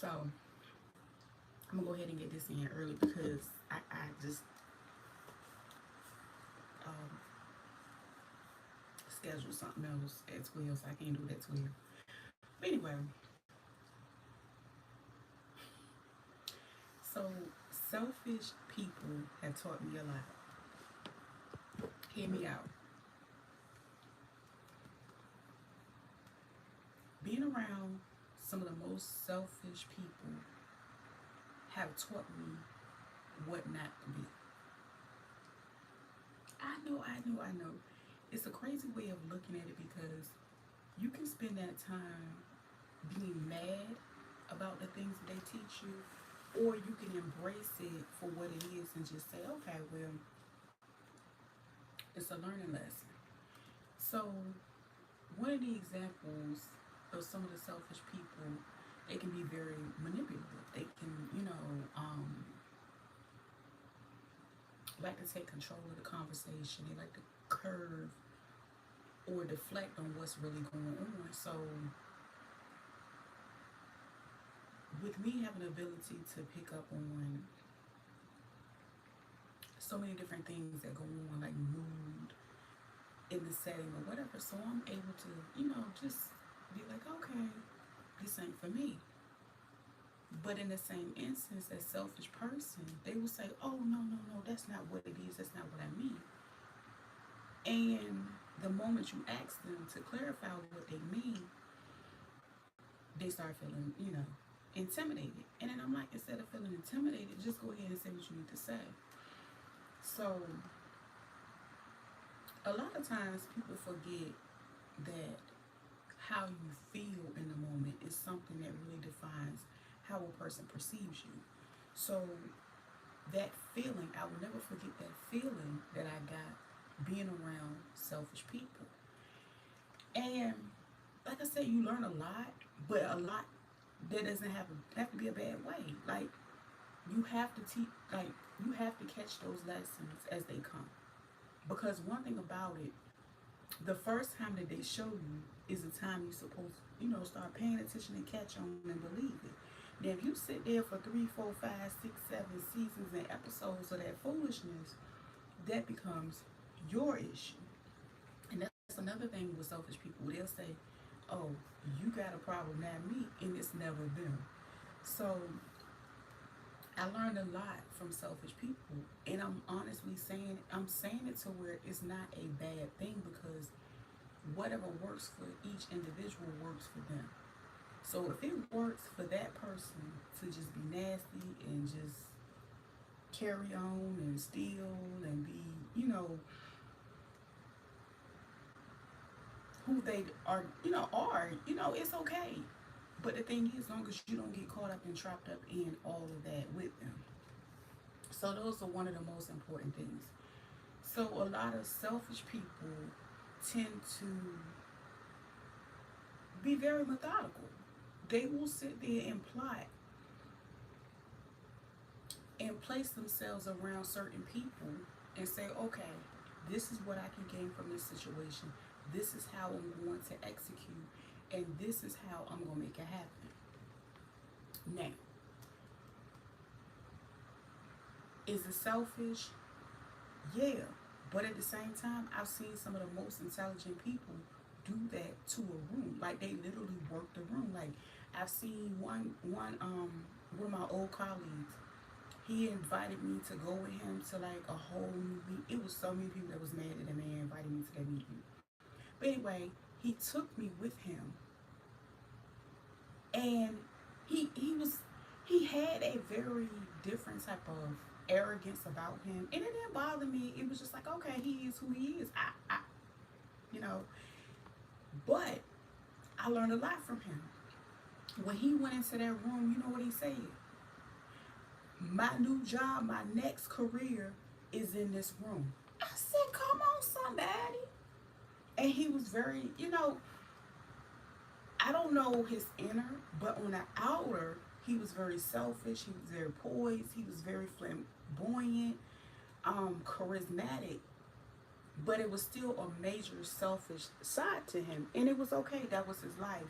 So I'm gonna go ahead and get this in early because I just um, scheduled something else at 12, so I can't do that 12. But anyway, so selfish people have taught me a lot. Hear me out. Being around some of the most selfish people have taught me what not to be. I know. It's a crazy way of looking at it because you can spend that time being mad about the things that they teach you, or you can embrace it for what it is and just say, okay, well, it's a learning lesson. So, one of the examples of some of the selfish people, they can be very manipulative. They can, like to take control of the conversation. They like to curve or deflect on what's really going on. So, with me having the ability to pick up on so many different things that go on, like mood in the setting or whatever, so I'm able to, just be like, okay, this ain't for me. But in the same instance, that selfish person, they will say, oh, no, that's not what it is, that's not what I mean. And the moment you ask them to clarify what they mean, they start feeling, intimidated. And then I'm like, instead of feeling intimidated, just go ahead and say what you need to say. So, a lot of times people forget that how you feel in the moment is something that really defines how a person perceives you. So, that feeling, I will never forget that feeling that I got being around selfish people. And like I said, you learn a lot, but a lot that doesn't have to be a bad way. Like you have to teach, like you have to catch those lessons as they come. Because one thing about it, the first time that they show you is the time you're supposed to, start paying attention and catch on and believe it. Now, if you sit there for 3, 4, 5, 6, 7 seasons and episodes of that foolishness, that becomes your issue. And that's another thing with selfish people. They'll say, oh, you got a problem, not me, and it's never them. So I learned a lot from selfish people, and I'm honestly saying, I'm saying it to where it's not a bad thing because whatever works for each individual works for them. So if it works for that person to just be nasty and just carry on and steal and be, who they are, it's okay. But the thing is, as long as you don't get caught up and trapped up in all of that with them. So those are one of the most important things. So a lot of selfish people tend to be very methodical. They will sit there and plot and place themselves around certain people and say, okay, this is what I can gain from this situation. This is how I'm going to execute, and this is how I'm going to make it happen. Now, is it selfish? Yeah. But at the same time, I've seen some of the most intelligent people do that to a room. Like they literally work the room. Like I've seen one of my old colleagues. He invited me to go with him to like a whole new meet. It was so many people that was mad at the man invited me to that meeting. But anyway, he took me with him, and he had a very different type of arrogance about him, and it didn't bother me. It was just like, okay, he is who he is. You know, but I learned a lot from him. When he went into that room, you know what he said? My new job, my next career is in this room. I said, come on, somebody. And he was very, I don't know his inner, but on the outer, he was very selfish. He was very poised. He was very flamboyant, charismatic. But it was still a major selfish side to him. And it was okay. That was his life.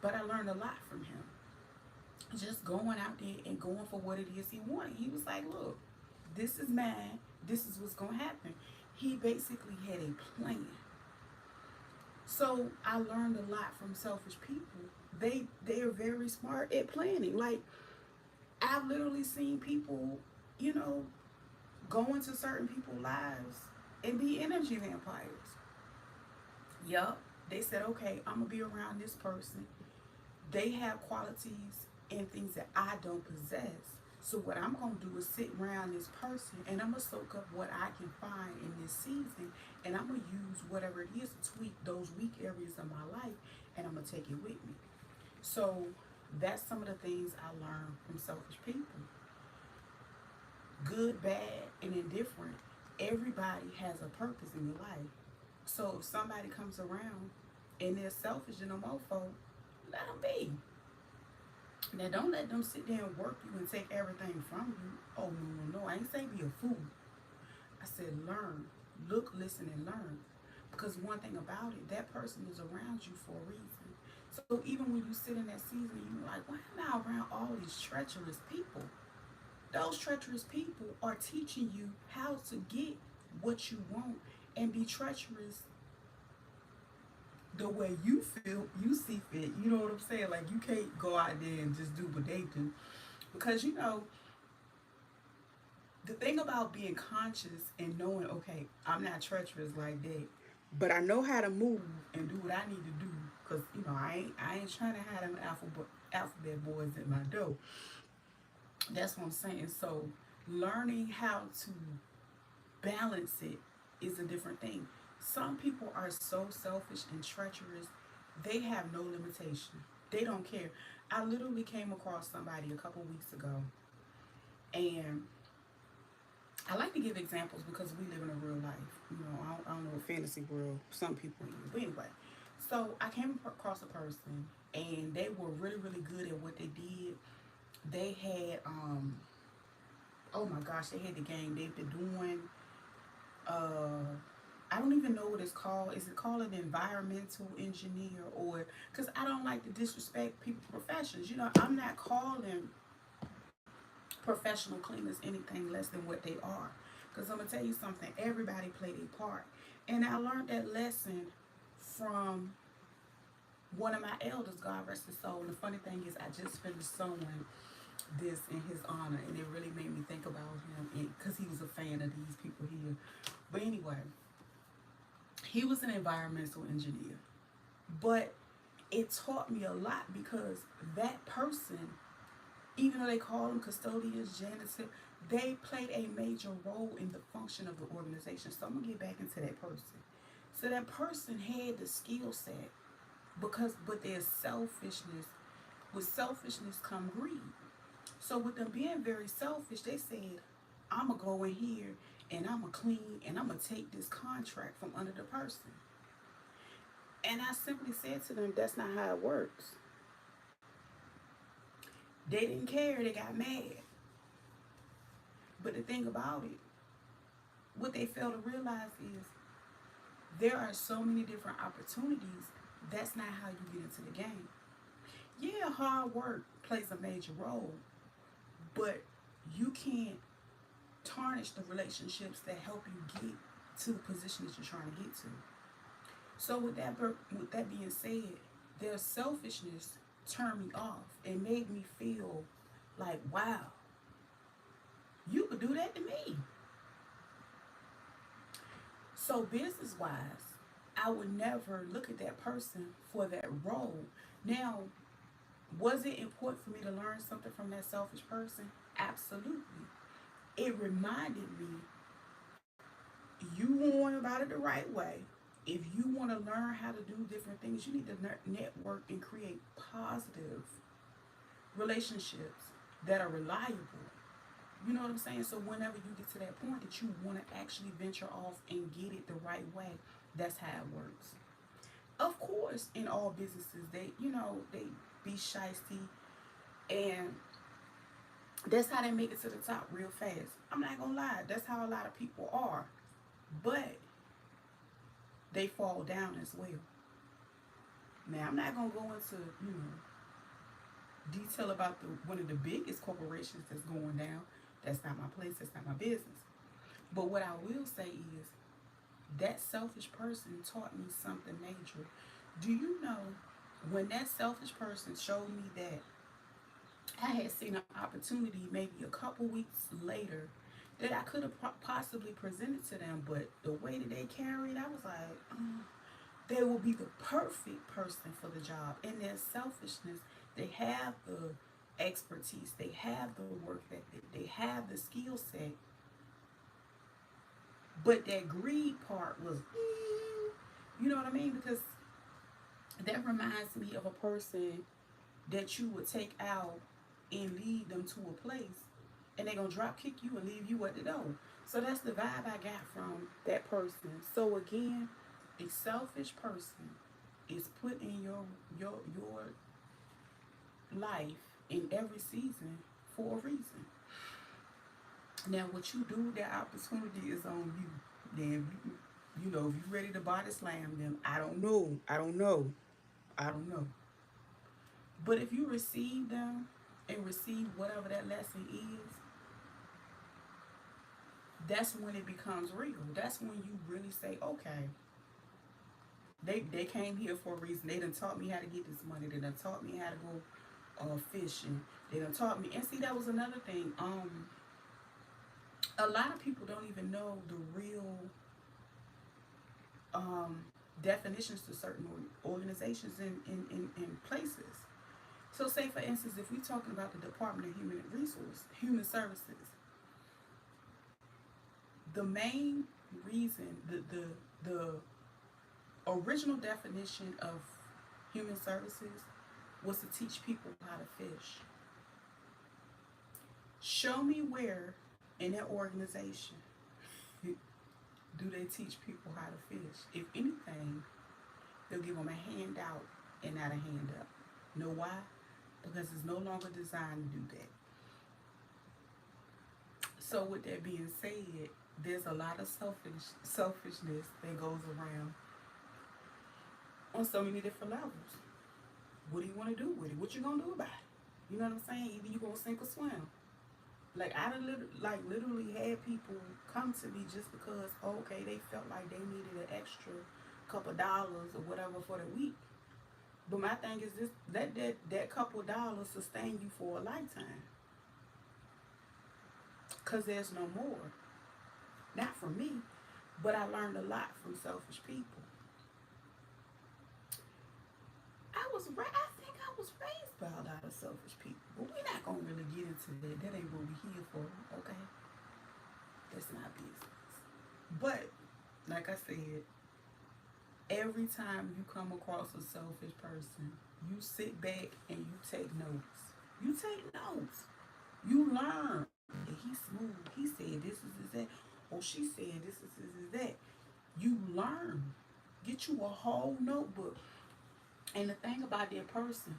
But I learned a lot from him. just going out there and going for what it is he wanted. He was like, look, this is mine. This is what's going to happen. He basically had a plan. So I learned a lot from selfish people. They're very smart at planning. Like, I've literally seen people, you know, go into certain people's lives and be energy vampires. Yup. They said, okay, I'm gonna be around this person. They have qualities and things that I don't possess. So what I'm gonna do is sit around this person and I'm gonna soak up what I can find in this season, and I'm gonna use whatever it is to tweak those weak areas of my life, and I'm gonna take it with me. So that's some of the things I learned from selfish people. Good, bad, and indifferent. Everybody has a purpose in your life. So if somebody comes around and they're selfish and a mofo, let them be. Now don't let them sit there and work you and take everything from you. Oh no, no, no. I ain't saying be a fool. I said learn. Look, listen, and learn. Because one thing about it, that person is around you for a reason. So even when you sit in that season, you're like, why am I around all these treacherous people? Those treacherous people are teaching you how to get what you want and be treacherous the way you feel, you see fit. You know what I'm saying? Like, you can't go out there and just do what they do. Because, you know, the thing about being conscious and knowing, okay, I'm not treacherous like that, but I know how to move and do what I need to do. Because, you know, I ain't trying to have them alphabet boys at my door. That's what I'm saying. So, learning how to balance it is a different thing. Some people are so selfish and treacherous, they have no limitation. They don't care. I literally came across somebody a couple weeks ago, and I like to give examples because we live in a real life. You know, I don't know what fantasy world some people in. But anyway, so I came across a person, and they were really, really good at what they did. They had, oh my gosh, they had the game. They've been doing uh I don't even know what it's called. Is it called an environmental engineer? Or because I don't like to disrespect people's professions. You know, I'm not calling professional cleaners anything less than what they are. Because I'm gonna tell you something. Everybody played a part, and I learned that lesson from one of my elders. God rest his soul. And the funny thing is, I just finished sewing this in his honor, and it really made me think about him because he was a fan of these people here. But anyway, he was an environmental engineer, but it taught me a lot because that person, even though they call them custodians, janitors, they played a major role in the function of the organization. So I'm gonna get back into that person. So that person had the skill set because, but there's selfishness. With selfishness come greed. So with them being very selfish, they said, I'm gonna go in here and I'm gonna clean and I'm gonna take this contract from under the person. And I simply said to them, that's not how it works. They didn't care, they got mad. But the thing about it, what they fail to realize is there are so many different opportunities. That's not how you get into the game. Yeah, hard work plays a major role, but you can't tarnish the relationships that help you get to the position that you're trying to get to. So with that being said, their selfishness turned me off and made me feel like, wow, you could do that to me. So business wise, I would never look at that person for that role. Now, was it important for me to learn something from that selfish person? Absolutely. It reminded me, you want about it the right way. If you want to learn how to do different things, you need to network and create positive relationships that are reliable. You know what I'm saying? So whenever you get to that point that you want to actually venture off and get it the right way, that's how it works. Of course, in all businesses, they be shisty, and that's how they make it to the top real fast. I'm not gonna lie, that's how a lot of people are, but they fall down as well. Now, I'm not gonna go into detail about one of the biggest corporations that's going down. That's not my place. That's not my business. But what I will say is that selfish person taught me something major. Do you know when that selfish person showed me that I had seen an opportunity maybe a couple weeks later that I could have possibly presented to them, but the way that they carried, I was like, they will be the perfect person for the job. In their selfishness, they have the expertise, they have the work ethic, they have the skill set, but that greed part was, you know what I mean? Because that reminds me of a person that you would take out and lead them to a place and they're gonna drop kick you and leave you at the door. So that's the vibe I got from that person. So again, a selfish person is put in your life in every season for a reason. Now what you do with that opportunity is on you. Then you know if you're ready to body slam them, I don't know. I don't know. I don't know. But if you receive them and receive whatever that lesson is, that's when it becomes real. That's when you really say, okay, they came here for a reason. They done taught me how to get this money. They done taught me how to go fishing. They done taught me. And see, that was another thing. A lot of people don't even know the real definitions to certain organizations in places. So, say for instance, if we're talking about the Department of Human Services, the main reason, the original definition of human services was to teach people how to fish. Show me where in that organization do they teach people how to fish. If anything, they'll give them a handout and not a hand up. Know why? Because it's no longer designed to do that. So with that being said, there's a lot of selfishness that goes around on so many different levels. What do you want to do with it? What you gonna do about it? You know what I'm saying? Either you gonna sink or swim. Like I done literally had people come to me just because okay they felt like they needed an extra couple dollars or whatever for the week. But my thing is this: that couple dollars sustain you for a lifetime. Cause there's no more. Not from me, but I learned a lot from selfish people. I think I was raised by a lot of selfish people. But we're not gonna really get into that. That ain't what we're here for, okay? That's not business. But like I said, every time you come across a selfish person, you sit back and you take notes. You take notes. You learn. Yeah, he's smooth. He said this is that. Or she said this is that. You learn. Get you a whole notebook. And the thing about that person,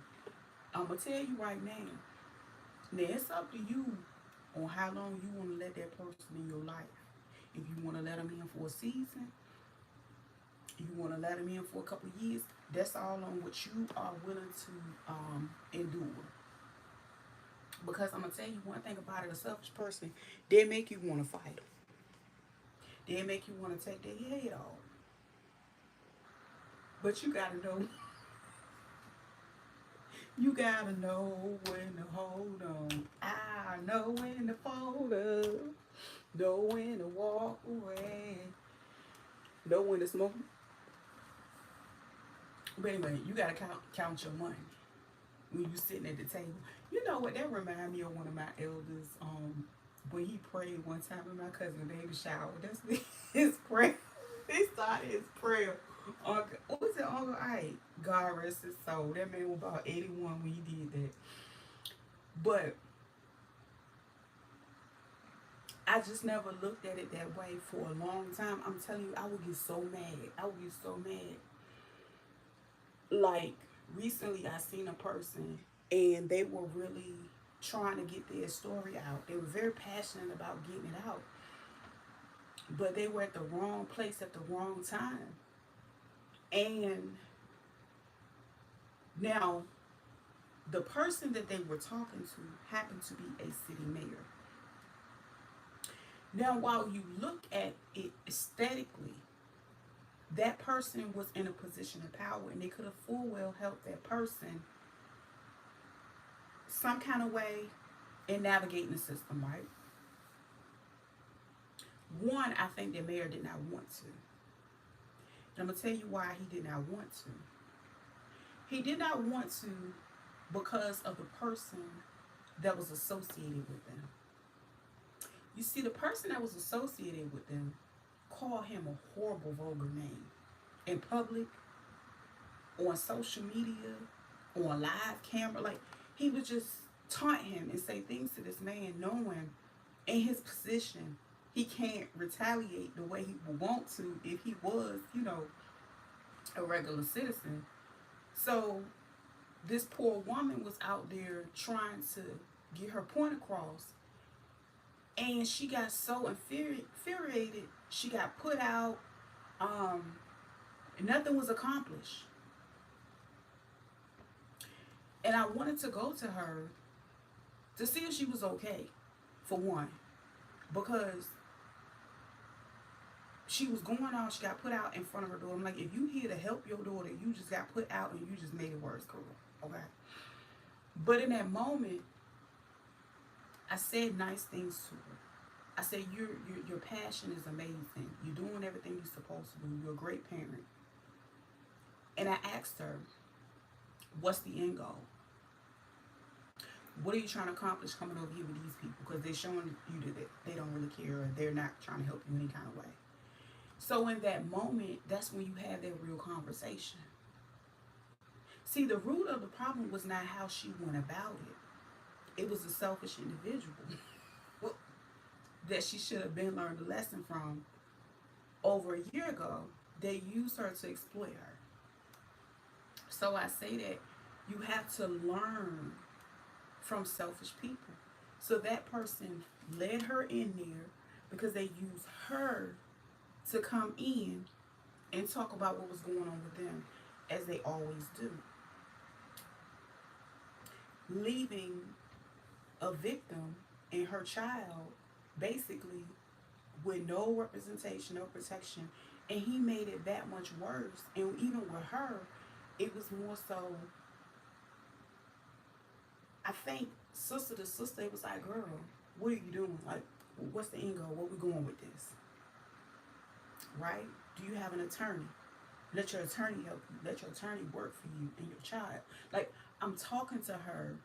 I'm gonna tell you right now. Now it's up to you on how long you want to let that person in your life. If you want to let them in for a season, you want to let them in for a couple of years. That's all on what you are willing to endure. Because I'm gonna tell you one thing about it: a selfish person, they make you want to fight them. They make you want to take their head off. But you gotta know, you gotta know when to hold on. I know when to fold up. Know when to walk away. Know when to smoke. But anyway, you gotta count your money when you sitting at the table. You know what? That remind me of one of my elders. When he prayed one time in my cousin baby shower. That's his prayer. He started his prayer. What was it, Uncle Ike? God rest his soul. That man was about 81 when he did that. But I just never looked at it that way for a long time. I'm telling you, I would get so mad. I would get so mad. Like recently, I seen a person and they were really trying to get their story out. They were very passionate about getting it out, but they were at the wrong place at the wrong time. And now The person that they were talking to happened to be a city mayor. Now, while you look at it aesthetically, that person was in a position of power and they could have full well helped that person some kind of way in navigating the system, right? One, I think the mayor did not want to. And I'm going to tell you why he did not want to. He did not want to because of the person that was associated with them. You see, the person that was associated with them called him a horrible, vulgar name in public, on social media, on live camera. Like, he would just taunt him and say things to this man, knowing in his position he can't retaliate the way he would want to if he was, a regular citizen. So this poor woman was out there trying to get her point across, and she got so infuriated, she got put out. Nothing was accomplished. And I wanted to go to her to see if she was okay, for one, because she was going on, she got put out in front of her door. I'm like, if you here to help your daughter, you just got put out and you just made it worse, girl. Okay? But in that moment, I said nice things to her. I said, your passion is amazing. You're doing everything you're supposed to do. You're a great parent. And I asked her, what's the end goal? What are you trying to accomplish coming over here with these people? Because they're showing you that they don't really care, or they're not trying to help you any kind of way. So in that moment, that's when you have that real conversation. See, the root of the problem was not how she went about it. It was a selfish individual that she should have been learned a lesson from over a year ago. They used her to exploit her. So I say that you have to learn from selfish people. So that person led her in there because they used her to come in and talk about what was going on with them, as they always do, leaving a victim and her child basically with no representation, no protection. And he made it that much worse. And even with her, it was more so, I think, sister to sister, it was like, girl, what are you doing? Like, what's the end goal? Where we going with this? Right? Do you have an attorney? Let your attorney help you. Let your attorney work for you and your child. Like, I'm talking to her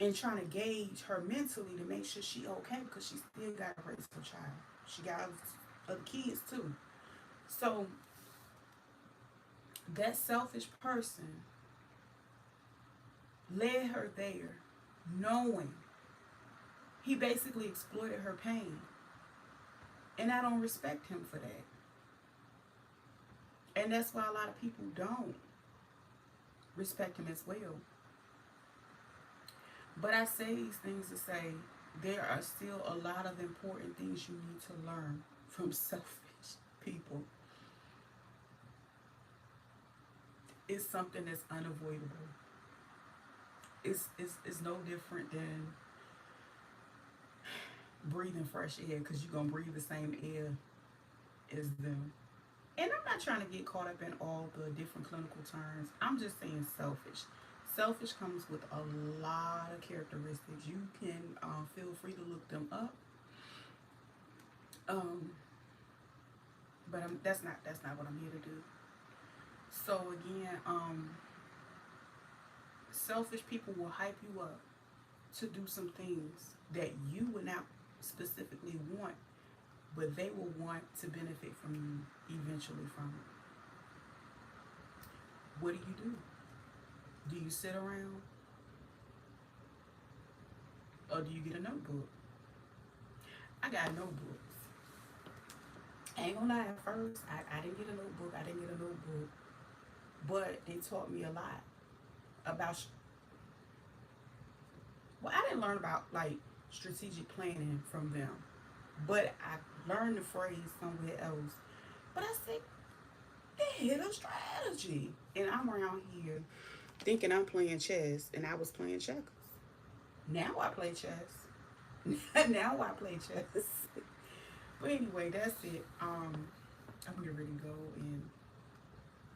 and trying to gauge her mentally to make sure she okay, because she still got to raise her child. She got other kids too. So that selfish person led her there knowing he basically exploited her pain. And I don't respect him for that. And that's why a lot of people don't respect him as well. But I say these things to say there are still a lot of important things you need to learn from selfish people. It's something that's unavoidable. It's no different than breathing fresh air, because you're going to breathe the same air as them. And I'm not trying to get caught up in all the different clinical terms. I'm just saying selfish. Selfish comes with a lot of characteristics. You can feel free to look them up. But that's not what I'm here to do. So again, selfish people will hype you up to do some things that you would not specifically want, but they will want to benefit from you eventually from it. What do? Do you sit around? Or do you get a notebook? I got notebooks. I ain't gonna lie, at first, I didn't get a notebook. But they taught me a lot about, well, I didn't learn about, like, strategic planning from them. But I learned the phrase somewhere else. But I said, they hit a strategy. And I'm around here thinking I'm playing chess, and I was playing checkers. Now I play chess. Now I play chess. But anyway, that's it. I'm getting ready to go and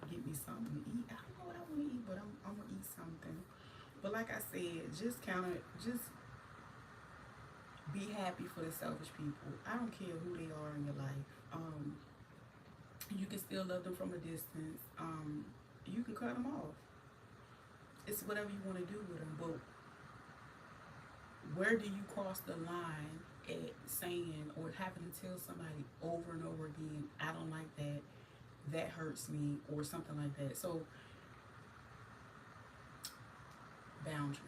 get me something to eat. I don't know what I want to eat, but I'm gonna eat something. But like I said, just be happy for the selfish people. I don't care who they are in your life. You can still love them from a distance. You can cut them off. It's whatever you want to do with them. But where do you cross the line at saying or having to tell somebody over and over again, I don't like that, that hurts me, or something like that? So, boundaries.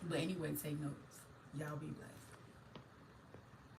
But anyway, take notes. Y'all be blessed.